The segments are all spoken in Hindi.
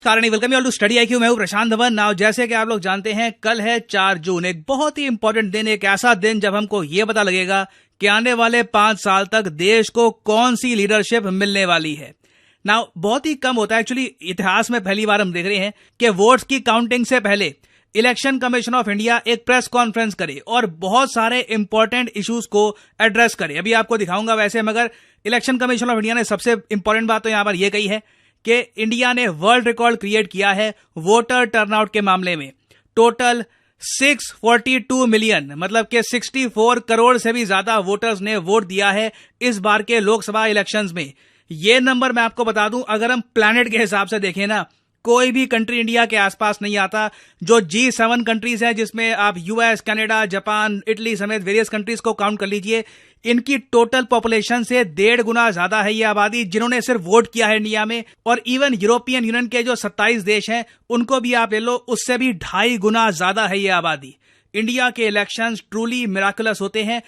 कारण welcome you to study IQ। मैं हूं प्रशांत धवन। नाउ जैसे कि आप लोग जानते हैं, कल है 4 जून, एक बहुत ही इंपॉर्टेंट दिन, एक ऐसा दिन जब हमको ये पता लगेगा कि आने वाले 5 साल तक देश को कौन सी लीडरशिप मिलने वाली है। नाउ बहुत ही कम होता है, एक्चुअली इतिहास में पहली बार हम देख रहे हैं कि वोट्स की काउंटिंग से पहले इलेक्शन कमीशन ऑफ इंडिया एक प्रेस कॉन्फ्रेंस करे और बहुत सारे इंपॉर्टेंट इश्यूज को एड्रेस करे। अभी आपको दिखाऊंगा वैसे, मगर इलेक्शन कमीशन ऑफ इंडिया ने सबसे इंपॉर्टेंट बात तो यहां पर यह कही है कि इंडिया ने वर्ल्ड रिकॉर्ड क्रिएट किया है वोटर टर्नआउट के मामले में। टोटल 642 मिलियन, मतलब कि 64 करोड़ से भी ज्यादा वोटर्स ने वोट दिया है इस बार के लोकसभा इलेक्शंस में। ये नंबर मैं आपको बता दूं, अगर हम प्लैनेट के हिसाब से देखें ना, कोई भी कंट्री इंडिया के आसपास नहीं आता। जो G7 कंट्रीज है, जिसमें आप US, कनाडा, जापान, इटली समेत वेरियस कंट्रीज को काउंट कर लीजिए, इनकी टोटल पॉपुलेशन से 1.5 गुना ज्यादा है ये आबादी जिन्होंने सिर्फ वोट किया है इंडिया में। और इवन यूरोपियन यूनियन के जो 27 देश हैं उनको भी आप ले लो, उससे भी 2.5 गुना ज्यादा है ये आबादी। इंडिया के इलेक्शंस ट्रूली मिराकुलस होते हैं।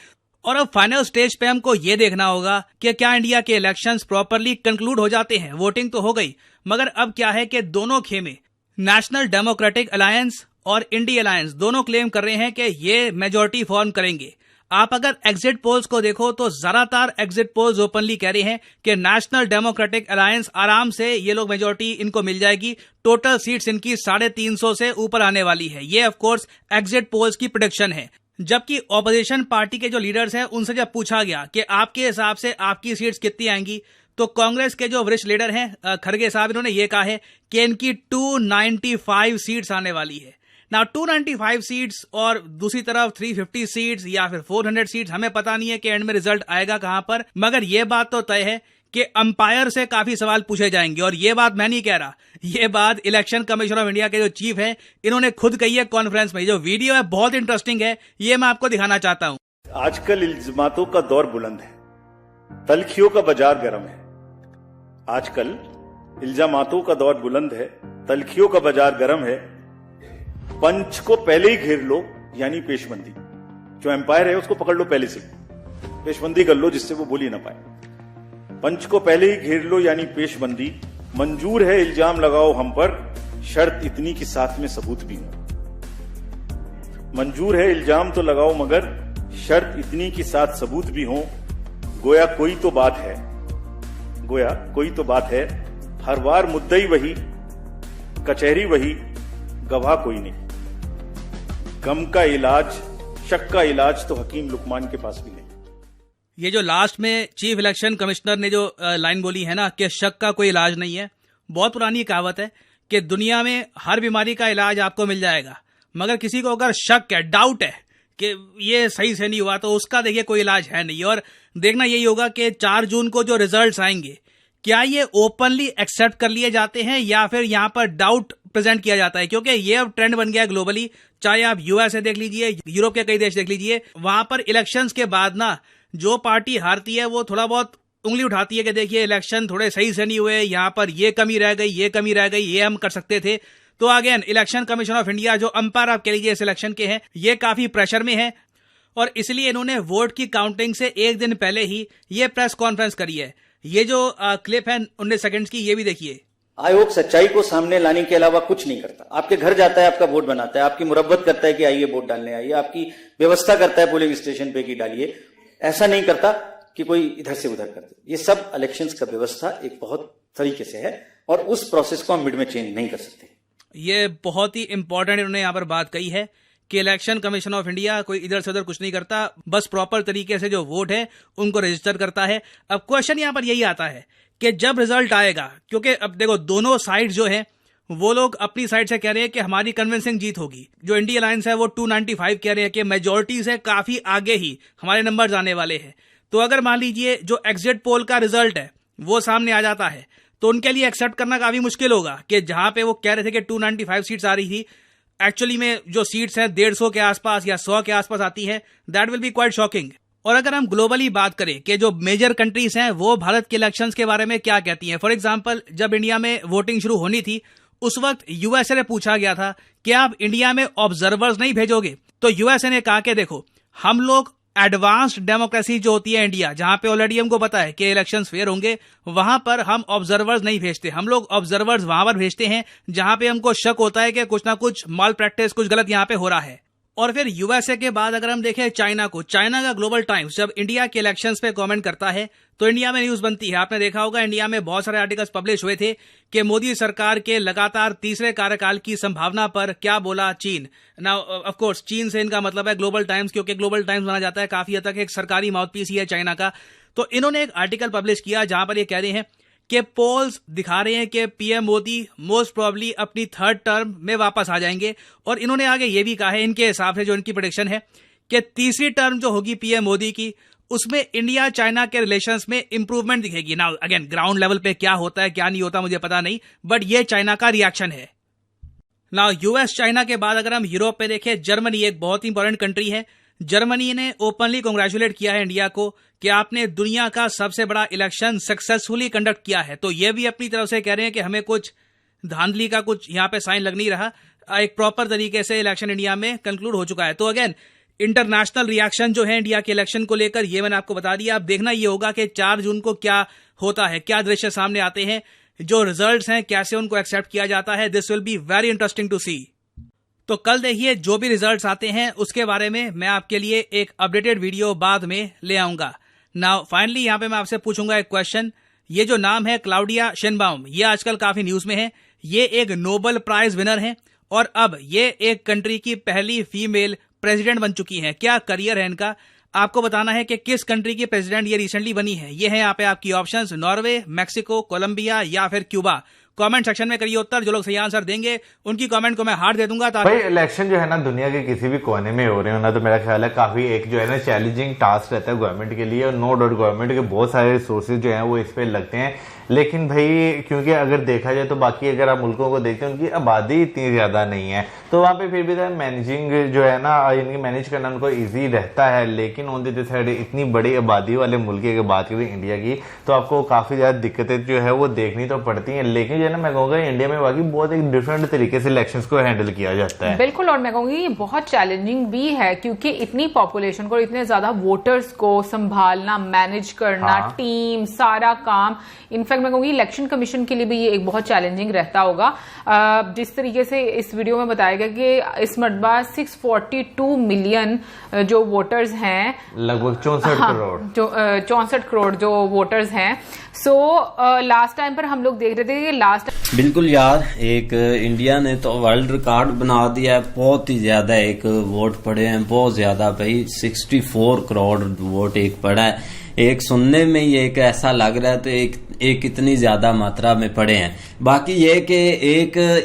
और अब फाइनल स्टेज पे हमको ये देखना होगा कि क्या इंडिया के इलेक्शंस प्रॉपरली कंक्लूड हो जाते हैं। वोटिंग तो हो गई, मगर अब क्या है कि दोनों खेमे, नेशनल डेमोक्रेटिक अलायंस और इंडी अलायंस, दोनों क्लेम कर रहे हैं कि ये मेजॉरिटी फॉर्म करेंगे। आप अगर एग्जिट पोल्स को देखो तो ज्यादातर एग्जिट पोल्स ओपनली कह रहे हैं कि नेशनल डेमोक्रेटिक अलायंस आराम से ये लोग मेजॉरिटी इनको मिल जाएगी। टोटल सीट्स इनकी 350 से ऊपर आने वाली है। ये ऑफ कोर्स एग्जिट पोल्स की प्रेडिक्शन है। जबकि ऑपोजिशन पार्टी के जो लीडर्स हैं उनसे जब पूछा गया कि आपके हिसाब से आपकी सीट्स कितनी आएंगी, तो कांग्रेस के जो वरिष्ठ लीडर हैं खड़गे साहब, इन्होंने ये कहा है कि इनकी 295 सीट्स आने वाली है। ना 295 सीट्स और दूसरी तरफ 350 सीट्स या फिर 400 सीट्स, हमें पता नहीं है कि एंड में रिजल्ट आएगा कहां पर। मगर यह बात तो तय है कि अंपायर से काफी सवाल पूछे जाएंगे। और ये बात मैं नहीं कह रहा, ये बात इलेक्शन कमीशन ऑफ इंडिया के जो चीफ हैं इन्होंने खुद कही है कॉन्फ्रेंस में। जो वीडियो है बहुत इंटरेस्टिंग है, ये मैं आपको दिखाना चाहता हूं। आजकल इल्जामातों का दौर बुलंद है, तल्खियों का बाजार गर्म है। आजकल इल्जामातों का दौर बुलंद है, तल्खियों का बाजार गर्म है। पंच को पहले ही घेर लो, यानी पेशबंदी। जो एम्पायर है उसको पकड़ लो पहले से, पेशबंदी कर लो जिससे वो बोल ही ना पाए। पंच को पहले ही घेर लो यानी पेशबंदी। मंजूर है इल्जाम लगाओ हम पर, शर्त इतनी कि साथ में सबूत भी हो। मंजूर है इल्जाम तो लगाओ मगर शर्त इतनी कि साथ सबूत भी हो। गोया कोई तो बात है, गोया कोई तो बात है। हर बार मुद्दई वही, कचहरी वही, गवाह कोई नहीं। गम का इलाज, शक का इलाज तो हकीम लुकमान के पास भी नहीं। ये जो लास्ट में चीफ इलेक्शन कमिश्नर ने जो लाइन बोली है ना कि शक का कोई इलाज नहीं है, बहुत पुरानी कहावत है कि दुनिया में हर बीमारी का इलाज आपको मिल जाएगा, मगर किसी को अगर शक है, डाउट है कि ये सही से नहीं हुआ, तो उसका देखिए कोई इलाज है नहीं। और देखना यही होगा कि 4 जून को जो रिजल्ट्स आएंगे, क्या ये ओपनली एक्सेप्ट कर लिए जाते हैं या फिर यहां पर डाउट प्रेजेंट किया जाता है। क्योंकि ये अब ट्रेंड बन गया है ग्लोबली। चाहे आप USA देख लीजिए, यूरोप के कई देश देख लीजिए, वहां पर इलेक्शंस के बाद ना जो पार्टी हारती है वो थोड़ा बहुत उंगली उठाती है कि देखिए इलेक्शन थोड़े सही से नहीं हुए, यहां पर ये कमी रह गई, ये कमी रह गई, ये हम कर सकते थे। तो again election commission of India, जो अंपायर आप कह लीजिए इस इलेक्शन के हैं, ये काफी प्रेशर में है और इसलिए इन्होंने वोट की काउंटिंग से एक दिन पहले ही ये प्रेस कॉन्फ्रेंस करी है। ये जो क्लिप है 19 सेकंड्स की, ये भी देखिए। आयोग सच्चाई को सामने लाने के अलावा कुछ नहीं करता। आपके घर जाता है, आपका वोट बनाता है, आपकी मुरब्बत करता है कि आइए वोट डालने आइए, आपकी व्यवस्था करता है पोलिंग स्टेशन पे कि डालिए। ऐसा नहीं करता कि कोई इधर से उधर कर दे। ये सब इलेक्शंस का व्यवस्था एक बहुत तरीके से है और उस प्रोसेस को हम मिड में चेंज नहीं कर सकते। ये बहुत ही इंपॉर्टेंट इन्होंने यहाँ पर बात कही है कि इलेक्शन कमीशन ऑफ इंडिया कोई इधर से उधर कुछ नहीं करता, बस प्रॉपर तरीके से जो वोट है उनको रजिस्टर करता है। अब क्वेश्चन यहाँ पर यही आता है कि जब रिजल्ट आएगा, क्योंकि अब देखो दोनों साइड जो है वो लोग अपनी साइड से कह रहे हैं कि हमारी कन्विंसिंग जीत होगी। जो इंडी अलायंस है वो 295 कह रहे हैं कि मेजॉरिटी से काफी आगे ही हमारे नंबर्स आने वाले हैं। तो अगर मान लीजिए जो एग्जिट पोल का रिजल्ट है वो सामने आ जाता है, तो उनके लिए एक्सेप्ट करना काफी मुश्किल होगा कि जहां पे वो कह रहे थे कि 295 सीट्स आ रही थी, एक्चुअली में जो सीट्स हैं 150 के आसपास या 100 के आसपास आती है। That will be quite shocking. और अगर हम ग्लोबली बात करें कि जो मेजर कंट्रीज हैं वो भारत के इलेक्शंस के बारे में क्या कहती हैं, फॉर एग्जांपल जब इंडिया में वोटिंग शुरू होनी थी उस वक्त USA ने पूछा गया था कि आप इंडिया में ऑब्जर्वर्स नहीं भेजोगे, तो USA ने कहा कि देखो हम लोग एडवांस्ड डेमोक्रेसी जो होती है इंडिया, जहां पे ऑलरेडी हमको पता है कि इलेक्शंस फेयर होंगे, वहां पर हम ऑब्जर्वर्स नहीं भेजते। हम लोग ऑब्जर्वर्स वहां पर भेजते हैं जहां पे हमको शक होता है कि कुछ ना कुछ माल प्रैक्टिस, कुछ गलत यहां पे हो रहा है। और फिर यूएसए के बाद अगर हम देखें चाइना को, चाइना का ग्लोबल टाइम्स जब इंडिया के इलेक्शंस पे कमेंट करता है तो इंडिया में न्यूज बनती है। आपने देखा होगा इंडिया में बहुत सारे आर्टिकल्स पब्लिश हुए थे कि मोदी सरकार के लगातार तीसरे कार्यकाल की संभावना पर क्या बोला चीन। नाउ ऑफ कोर्स चीन से इनका मतलब है ग्लोबल टाइम्स, क्योंकि ग्लोबल टाइम्स माना जाता है काफी हद तक एक सरकारी माउथपीस ही है चाइना का। तो इन्होंने एक आर्टिकल पब्लिश किया जहां पर ये कह रहे हैं कि पोल्स दिखा रहे हैं कि पीएम मोदी मोस्ट प्रोबेबली अपनी थर्ड टर्म में वापस आ जाएंगे। और इन्होंने आगे ये भी कहा है, इनके हिसाब से जो इनकी प्रेडिक्शन है, कि तीसरी टर्म जो होगी पीएम मोदी की, उसमें इंडिया चाइना के रिलेशंस में इंप्रूवमेंट दिखेगी। नाउ अगेन ग्राउंड लेवल पे क्या होता है क्या नहीं होता मुझे पता नहीं, बट ये चाइना का रिएक्शन है। नाउ यूएस चाइना के बाद अगर हम यूरोप पे देखें, जर्मनी एक बहुत इंपॉर्टेंट कंट्री है। जर्मनी ने ओपनली कांग्रेचुलेट किया है इंडिया को कि आपने दुनिया का सबसे बड़ा इलेक्शन सक्सेसफुली कंडक्ट किया है। तो ये भी अपनी तरफ से कह रहे हैं कि हमें कुछ धांधली का कुछ यहाँ पे साइन लग नहीं रहा, एक प्रॉपर तरीके से इलेक्शन इंडिया में कंक्लूड हो चुका है। तो अगेन इंटरनेशनल रिएक्शन जो है इंडिया के इलेक्शन को लेकर, ये मैंने आपको बता दिया। अब देखना ये होगा कि 4 जून को क्या होता है, क्या दृश्य सामने आते हैं, जो रिजल्ट्स हैं कैसे उनको एक्सेप्ट किया जाता है। This will be very interesting to see. तो कल देखिए जो भी रिजल्ट्स आते हैं उसके बारे में मैं आपके लिए एक अपडेटेड वीडियो बाद में ले आऊंगा। नाउ फाइनली यहां पे मैं आपसे पूछूंगा एक क्वेश्चन। ये जो नाम है क्लाउडिया शेनबाउम, ये आजकल काफी न्यूज में है। ये एक नोबेल प्राइज विनर है और अब ये एक कंट्री की पहली फीमेल प्रेसिडेंट बन चुकी हैं। क्या करियर है इनका, आपको बताना है कि किस कंट्री की प्रेसिडेंट ये रिसेंटली बनी है। ये है यहाँ पे आपकी ऑप्शंस, नॉर्वे, मैक्सिको, कोलंबिया या फिर क्यूबा। कमेंट सेक्शन में करिए उत्तर। जो लोग सही आंसर देंगे उनकी कमेंट को मैं हार्ट दे दूंगा। भाई इलेक्शन जो है ना दुनिया के किसी भी कोने में हो रहे हो ना, तो मेरा ख्याल है काफी एक जो है ना चैलेंजिंग टास्क रहता है गवर्नमेंट के लिए। और नो डाउट गवर्नमेंट के बहुत सारे रिसोर्सेज जो है वो इस पे लगते हैं। लेकिन भाई क्योंकि अगर देखा जाए तो बाकी अगर आप मुल्कों को देखते हैं उनकी आबादी इतनी ज्यादा नहीं है, तो वहां पे फिर भी मैनेजिंग जो है ना इनकी मैनेज करना उनको ईजी रहता है। लेकिन ऑन द साइड इतनी बड़ी आबादी वाले मुल्क की अगर बात करें इंडिया की, तो आपको काफी ज्यादा दिक्कतें जो है वो देखनी तो पड़ती हैं। लेकिन जो है ना मैं कहूँगा इंडिया में बाकी बहुत एक डिफरेंट तरीके से इलेक्शंस को हैंडल किया जाता है। बिल्कुल, और मैं कहूंगी ये बहुत चैलेंजिंग भी है क्योंकि इतनी पॉपुलेशन को, इतने ज्यादा वोटर्स को संभालना, मैनेज करना, टीम, सारा काम। इनफैक्ट मैं कहूंगी इलेक्शन कमीशन के लिए भी ये एक बहुत चैलेंजिंग रहता होगा। जिस तरीके से इस वीडियो में बताया गया कि इस मरतबा 642 मिलियन जो वोटर्स हैं, लगभग 64 करोड़ जो वोटर्स हैं। सो लास्ट टाइम पर हम लोग देख रहे थे कि लास्ट बिल्कुल यार एक इंडिया ने तो वर्ल्ड रिकॉर्ड बना दिया है। बहुत ही ज्यादा एक वोट पड़े हैं, बहुत ज्यादा भाई, 64 करोड़ वोट एक पड़ा है। एक सुनने में ही एक ऐसा लग रहा है तो एक इतनी ज्यादा मात्रा में पड़े हैं। बाकी ये कि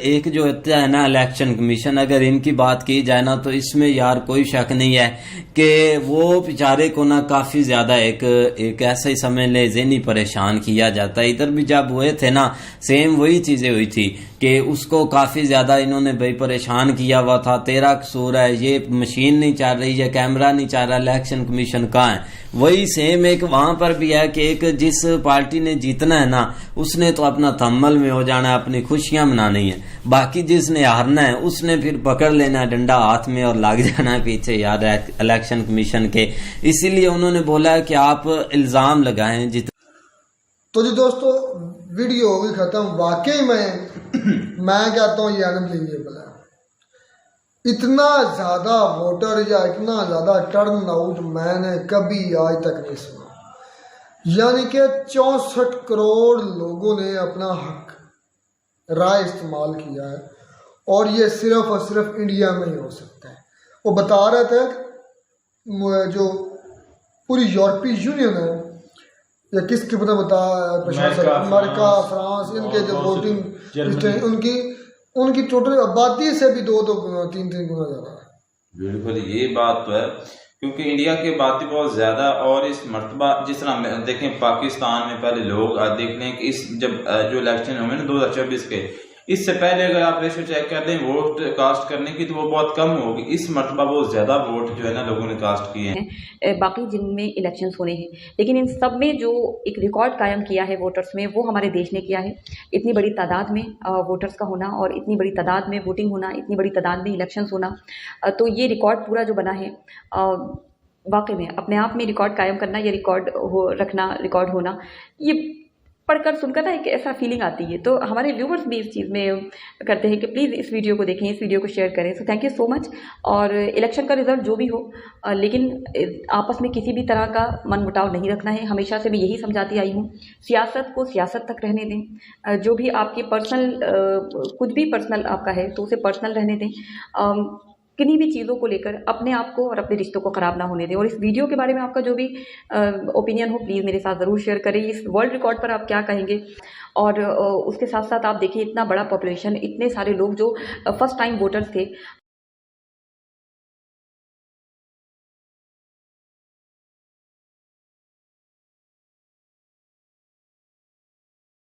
एक जो होता है ना इलेक्शन कमीशन, अगर इनकी बात की जाए ना तो इसमें यार कोई शक नहीं है कि वो बेचारे को ना काफी ज्यादा एक ऐसा ही समझ ले ज़हनी परेशान किया जाता है। इधर भी जब हुए थे ना सेम वही चीजें हुई थी कि उसको काफी ज्यादा इन्होंने भाई परेशान किया हुआ था। तेरा कसूर है, ये मशीन नहीं चल रही है, कैमरा नहीं चल रहा, इलेक्शन कमीशन कहाँ है। वही सेम एक वहां पर भी है कि एक जिस पार्टी ने जीतना है ना उसने तो अपना थम्मल में हो जाना है, अपनी खुशियां मनानी है। बाकी जिसने हारना है उसने फिर पकड़ लेना है डंडा हाथ में और लग जाना है पीछे यार इलेक्शन कमीशन के। इसीलिए उन्होंने बोला है कि आप इल्जाम लगाएं तो जी दोस्तों वीडियो हो गई खत्म। वाकई में मैं कहता हूँ ये अनबिलीवेबल है। इतना ज्यादा वोटर या इतना ज्यादा टर्न आउट मैंने कभी आज तक नहीं सुना। यानी कि 64 करोड़ लोगों ने अपना हक राय इस्तेमाल किया है और ये सिर्फ और सिर्फ इंडिया में ही हो सकता है। वो बता रहे थे जो पूरी यूरोपीय यूनियन है या किसके पता बता अमेरिका, फ्रांस, इनके जो वोटिंग उनकी टोटल आबादी से भी 2-2 गुना 3-3 गुना ज्यादा है। बिल्कुल ये बात तो है क्योंकि इंडिया की आबादी बहुत ज्यादा। और इस मर्तबा जिस तरह देखें पाकिस्तान में पहले लोग देख लें कि इस जब जो इलेक्शन हुए ना 2024 के, इससे पहले अगर आप रेशो चेक कर लें वोट कास्ट करने की तो वो बहुत कम होगी। इस मर्तबा बहुत ज्यादा वोट जो है ना लोगों ने कास्ट किए हैं बाकी जिनमें इलेक्शंस होने हैं। लेकिन इन सब में जो एक रिकॉर्ड कायम किया है वोटर्स में वो हमारे देश ने किया है। इतनी बड़ी तादाद में वोटर्स का होना और इतनी बड़ी तादाद में वोटिंग होना, इतनी बड़ी तादाद में इलेक्शंस होना, तो ये रिकॉर्ड पूरा जो बना है वाकई में अपने आप में रिकॉर्ड कायम करना या रिकॉर्ड हो रखना, रिकॉर्ड होना, ये पढ़कर सुनकर ना एक ऐसा फीलिंग आती है। तो हमारे व्यूवर्स भी इस चीज़ में करते हैं कि प्लीज़ इस वीडियो को देखें, इस वीडियो को शेयर करें। So thank you so much. और इलेक्शन का रिजल्ट जो भी हो, लेकिन आपस में किसी भी तरह का मनमुटाव नहीं रखना है। हमेशा से मैं यही समझाती आई हूँ, सियासत को सियासत तक रहने दें। जो भी आपकी पर्सनल कुछ भी पर्सनल आपका है तो उसे पर्सनल रहने दें। किन्हीं भी चीज़ों को लेकर अपने आप को और अपने रिश्तों को ख़राब ना होने दें। और इस वीडियो के बारे में आपका जो भी ओपिनियन हो प्लीज़ मेरे साथ ज़रूर शेयर करें। इस वर्ल्ड रिकॉर्ड पर आप क्या कहेंगे? और उसके साथ साथ आप देखिए, इतना बड़ा पॉपुलेशन, इतने सारे लोग जो फर्स्ट टाइम वोटर्स थे,